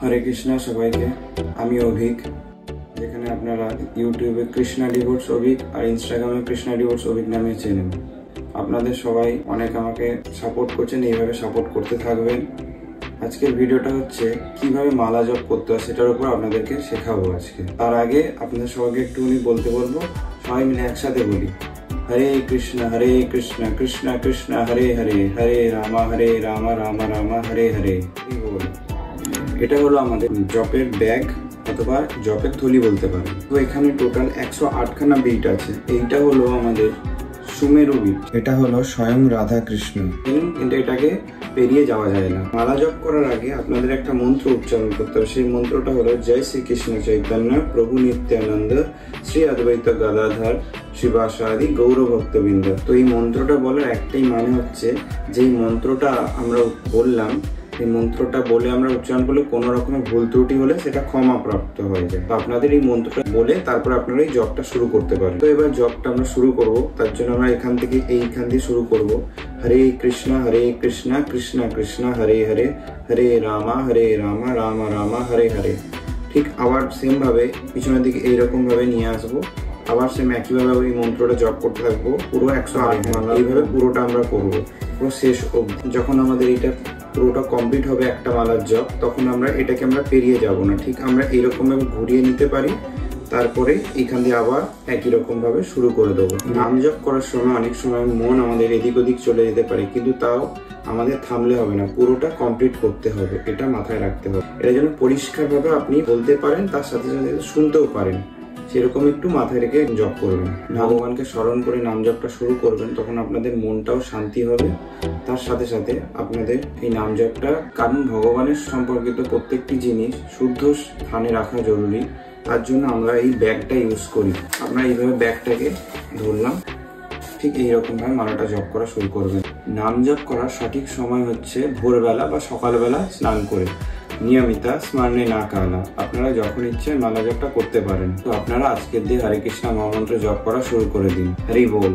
হরে কৃষ্ণ সবাইকে। আমি অভিক, যেখানে আপনারা ইউটিউবে কৃষ্ণা ডিভোটস অভিক আর ইনস্টাগ্রামে কৃষ্ণা ডিভোটস অভিক নামে চেনেন। আপনাদের সবাই অনেক আমাকে সাপোর্ট করছেন, এইভাবে সাপোর্ট করতে থাকবেন। আজকের ভিডিওটা হচ্ছে কিভাবে মালা জপ করতে হয় সেটার উপর আপনাদেরকে শেখাবো আজকে। তার আগে আপনাদের সবাইকে একটুখানি বলতে বলবো, সবাই মিলে একসাথে বলি হরে কৃষ্ণ কৃষ্ণ কৃষ্ণ হরে হরে, হরে রাম রাম রাম হরে হরে। এটা হলো আমাদের জপের ব্যাগ অথবা জপের থলি বলতে পারেন। তো এখানে টোটাল 108 খানা বিট আছে। এইটা হলো আমাদের সুমেরু বিট, এটা হলো স্বয়ং রাধা কৃষ্ণ, কিন্তু এটাকে পেরিয়ে যাওয়া যায় না। মালা জপ করার আগে আপনাদের একটা মন্ত্র উচ্চারণ করতে হবে। সেই মন্ত্রটা হলো জয় শ্রীকৃষ্ণ চৈতন্য প্রভু নিত্যানন্দ শ্রী অদ্বৈত গদাধর শিবাসাদি গৌর ভক্তবৃন্দ। তো এই মন্ত্রটা বলার একটাই মানে হচ্ছে, যেই মন্ত্রটা আমরা বললাম, এই মন্ত্রটা বলে আমরা উচ্চারণ করলে কোনো রকমের ভুল ত্রুটি হলে সেটা ক্ষমাপ্রাপ্ত হয়ে যায়। তো আপনাদের এই মন্ত্রটা বলে তারপর আপনারা এই জপটা শুরু করতে পারেন। তো এবার জপটা আমরা শুরু করব, তার জন্য আমরা এইখান দিয়ে শুরু করব। হরে কৃষ্ণ কৃষ্ণ কৃষ্ণ হরে হরে, হরে রাম রাম রাম হরে হরে। ঠিক আবার সেম ভাবে পিছনের দিকে এইরকম ভাবে নিয়ে আসবো, আবার সেম একইভাবে ওই মন্ত্রটা জপ করতে থাকবো পুরো 108 মালা। এইভাবে পুরোটা আমরা করবো পুরো শেষ অবধি। যখন আমাদের এটা পুরোটা কমপ্লিট হবে একটা মালার জপ, তখন আমরা এটাকে পেরিয়ে যাব না। ঠিক আমরা এইরকম ভাবে ঘুরিয়ে নিতে পারি, তারপরে এখান দিয়ে আবার একই রকম ভাবে শুরু করে দেবো। নাম জপ করার সময় অনেক সময় মন আমাদের এদিক ওদিক চলে যেতে পারে, কিন্তু তাও আমাদের থামলে হবে না, পুরোটা কমপ্লিট করতে হবে। এটা মাথায় রাখতে হবে। এটা যেন পরিষ্কার ভাবে আপনি বলতে পারেন, তার সাথে সাথে শুনতেও পারেন, সেরকম একটু মাথায় রেখে জপ করবেন। ভগবানকে স্মরণ করে নাম জপটা শুরু করবেন, তখন আপনাদের মনটাও শান্তি হবে। তার সাথে সাথে আপনাদের এই নাম জপটা, কারণ ভগবানের সম্পর্কিত প্রত্যেকটি জিনিস শুদ্ধ স্থানে রাখা জরুরি, তার জন্য আমরা এই ব্যাগটা ইউজ করি। আপনারা এইভাবে ব্যাগটাকে ধরলাম, ঠিক এইরকম ভাবে মালাটা জপ করা শুরু করবেন। নাম জপ করার সঠিক সময় হচ্ছে ভোরবেলা বা সকালবেলা স্নান করে, নিয়মিতা স্মরণে না কালা। আপনারা যখন ইচ্ছে মালা জপটা করতে পারেন। তো আপনারা আজকের দিয়ে হরে কৃষ্ণ মহামন্ত্র জপ করা শুরু করে দিন। হরি বল।